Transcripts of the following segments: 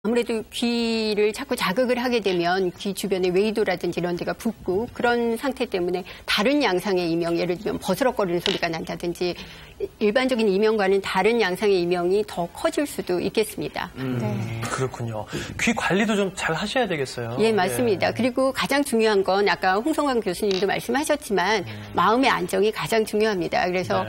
아무래도 귀를 자꾸 자극을 하게 되면 귀 주변에 웨이도라든지 이런 데가 붓고 그런 상태 때문에 다른 양상의 이명, 예를 들면 버스럭거리는 소리가 난다든지 일반적인 이명과는 다른 양상의 이명이 더 커질 수도 있겠습니다. 네. 그렇군요. 귀 관리도 좀 잘 하셔야 되겠어요. 예, 맞습니다. 그리고 가장 중요한 건 아까 홍성광 교수님도 말씀하셨지만 마음의 안정이 가장 중요합니다. 그래서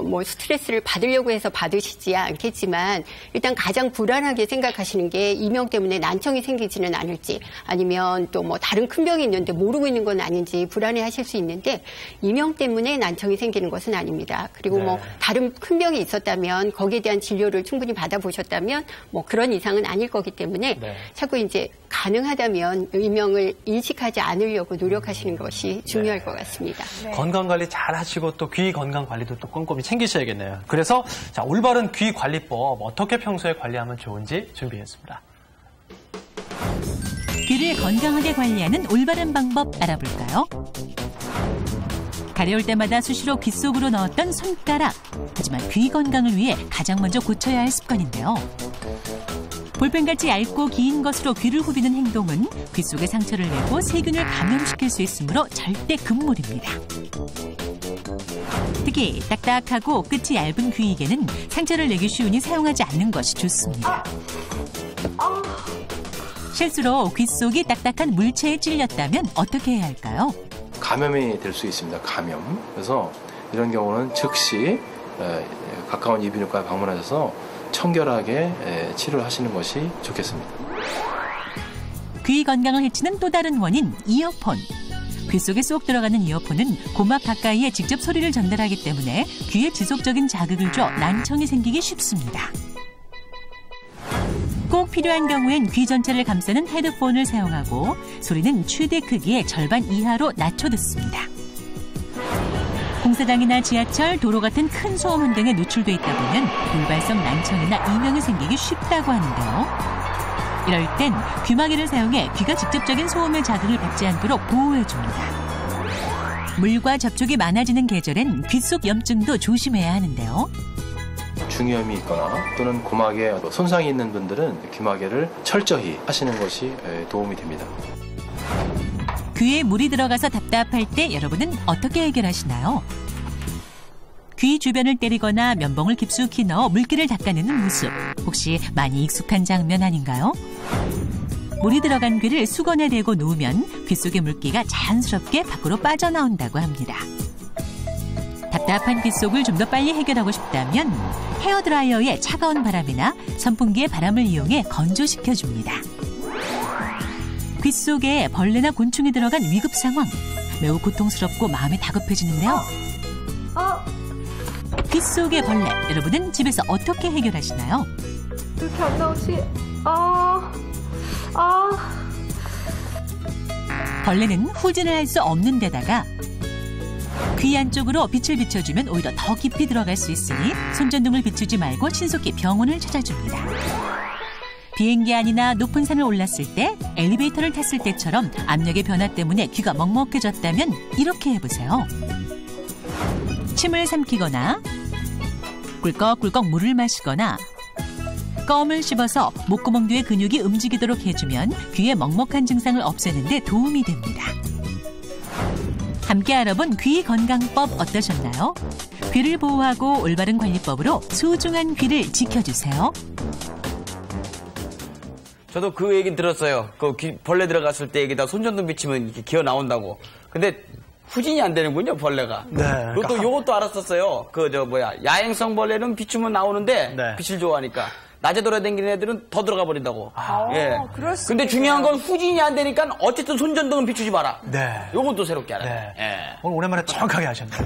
뭐 스트레스를 받으려고 해서 받으시지 않겠지만 일단 가장 불안하게 생각하시는 게 이명 때문에 난청이 생기지는 않을지 아니면 또 뭐 다른 큰 병이 있는데 모르고 있는 건 아닌지 불안해하실 수 있는데 이명 때문에 난청이 생기는 것은 아닙니다. 그리고 뭐 다른 큰 병이 있었다면 거기에 대한 진료를 충분히 받아보셨다면 뭐 그런 이상은 아닐 거기 때문에 자꾸 이제 가능하다면 이명을 인식하지 않으려고 노력하시는 것이 중요할 것 같습니다. 건강관리 잘 하시고 또 귀 건강관리도 또 꼼꼼히 챙기셔야겠네요. 그래서 자, 올바른 귀 관리법 어떻게 평소에 관리하면 좋은지 준비했습니다. 귀를 건강하게 관리하는 올바른 방법 알아볼까요? 가려울 때마다 수시로 귀 속으로 넣었던 손가락. 하지만 귀 건강을 위해 가장 먼저 고쳐야 할 습관인데요. 볼펜같이 얇고 긴 것으로 귀를 후비는 행동은 귀 속에 상처를 내고 세균을 감염시킬 수 있으므로 절대 금물입니다. 특히 딱딱하고 끝이 얇은 귀이개는 상처를 내기 쉬우니 사용하지 않는 것이 좋습니다. 실수로 귀 속이 딱딱한 물체에 찔렸다면 어떻게 해야 할까요? 감염이 될 수 있습니다. 감염. 그래서 이런 경우는 즉시 가까운 이비인후과에 방문하셔서 청결하게 치료를 하시는 것이 좋겠습니다. 귀 건강을 해치는 또 다른 원인, 이어폰. 귀 속에 쏙 들어가는 이어폰은 고막 가까이에 직접 소리를 전달하기 때문에 귀에 지속적인 자극을 줘 난청이 생기기 쉽습니다. 꼭 필요한 경우엔 귀 전체를 감싸는 헤드폰을 사용하고 소리는 최대 크기의 절반 이하로 낮춰 듣습니다. 공사장이나 지하철, 도로 같은 큰 소음 환경에 노출돼 있다 보면 돌발성 난청이나 이명이 생기기 쉽다고 하는데요. 이럴 땐 귀마개를 사용해 귀가 직접적인 소음의 자극을 받지 않도록 보호해줍니다. 물과 접촉이 많아지는 계절엔 귀 속 염증도 조심해야 하는데요. 중이염이 있거나 또는 고막에 손상이 있는 분들은 귀마개를 철저히 하시는 것이 도움이 됩니다. 귀에 물이 들어가서 답답할 때 여러분은 어떻게 해결하시나요? 귀 주변을 때리거나 면봉을 깊숙이 넣어 물기를 닦아내는 모습. 혹시 많이 익숙한 장면 아닌가요? 물이 들어간 귀를 수건에 대고 놓으면 귀 속의 물기가 자연스럽게 밖으로 빠져나온다고 합니다. 답답한 귀 속을 좀 더 빨리 해결하고 싶다면 헤어드라이어의 차가운 바람이나 선풍기의 바람을 이용해 건조시켜줍니다. 귀 속에 벌레나 곤충이 들어간 위급 상황. 매우 고통스럽고 마음이 다급해지는데요. 귀 속의 벌레, 여러분은 집에서 어떻게 해결하시나요? 이렇게 안 나오지? 벌레는 후진을 할 수 없는 데다가 귀 안쪽으로 빛을 비춰주면 오히려 더 깊이 들어갈 수 있으니 손전등을 비추지 말고 신속히 병원을 찾아줍니다. 비행기 안이나 높은 산을 올랐을 때, 엘리베이터를 탔을 때처럼 압력의 변화 때문에 귀가 먹먹해졌다면 이렇게 해보세요. 침을 삼키거나 꿀꺽꿀꺽 물을 마시거나 껌을 씹어서 목구멍 뒤의 근육이 움직이도록 해주면 귀의 먹먹한 증상을 없애는 데 도움이 됩니다. 함께 알아본 귀 건강법 어떠셨나요? 귀를 보호하고 올바른 관리법으로 소중한 귀를 지켜주세요. 저도 그 얘기 들었어요. 그 벌레 들어갔을 때 여기다 손전등 비치면 이렇게 기어 나온다고. 근데 후진이 안 되는군요, 벌레가. 그것도 요것도 알았었어요. 야행성 벌레는 비추면 나오는데 빛을 좋아하니까. 낮에 돌아다니는 애들은 더 들어가 버린다고. 그럴 수 근데 중요한 건 후진이 안 되니까 어쨌든 손전등은 비추지 마라. 요것도 새롭게 알았네. 오늘 오랜만에 정확하게 하셨네요.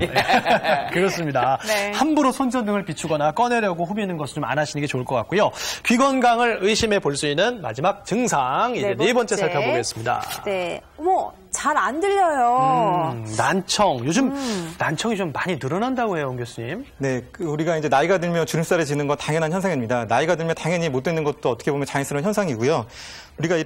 그렇습니다. 함부로 손전등을 비추거나 꺼내려고 후비는 것을 좀 안 하시는 게 좋을 것 같고요. 귀 건강을 의심해 볼 수 있는 마지막 증상, 이제 네 번째 살펴보겠습니다. 잘 안 들려요. 난청. 요즘 난청이 좀 많이 늘어난다고 해요, 옹 교수님. 네, 우리가 이제 나이가 들면 주름살이 지는 건 당연한 현상입니다. 나이가 들면 당연히 못 듣는 것도 어떻게 보면 자연스러운 현상이고요.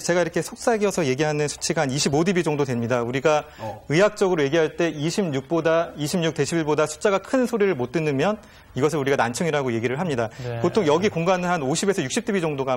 제가 이렇게 속삭여서 얘기하는 수치가 한 25dB 정도 됩니다. 우리가 의학적으로 얘기할 때 26데시벨보다 숫자가 큰 소리를 못 듣으면 이것을 우리가 난청이라고 얘기를 합니다. 보통 여기 공간은 한 50에서 60dB 정도가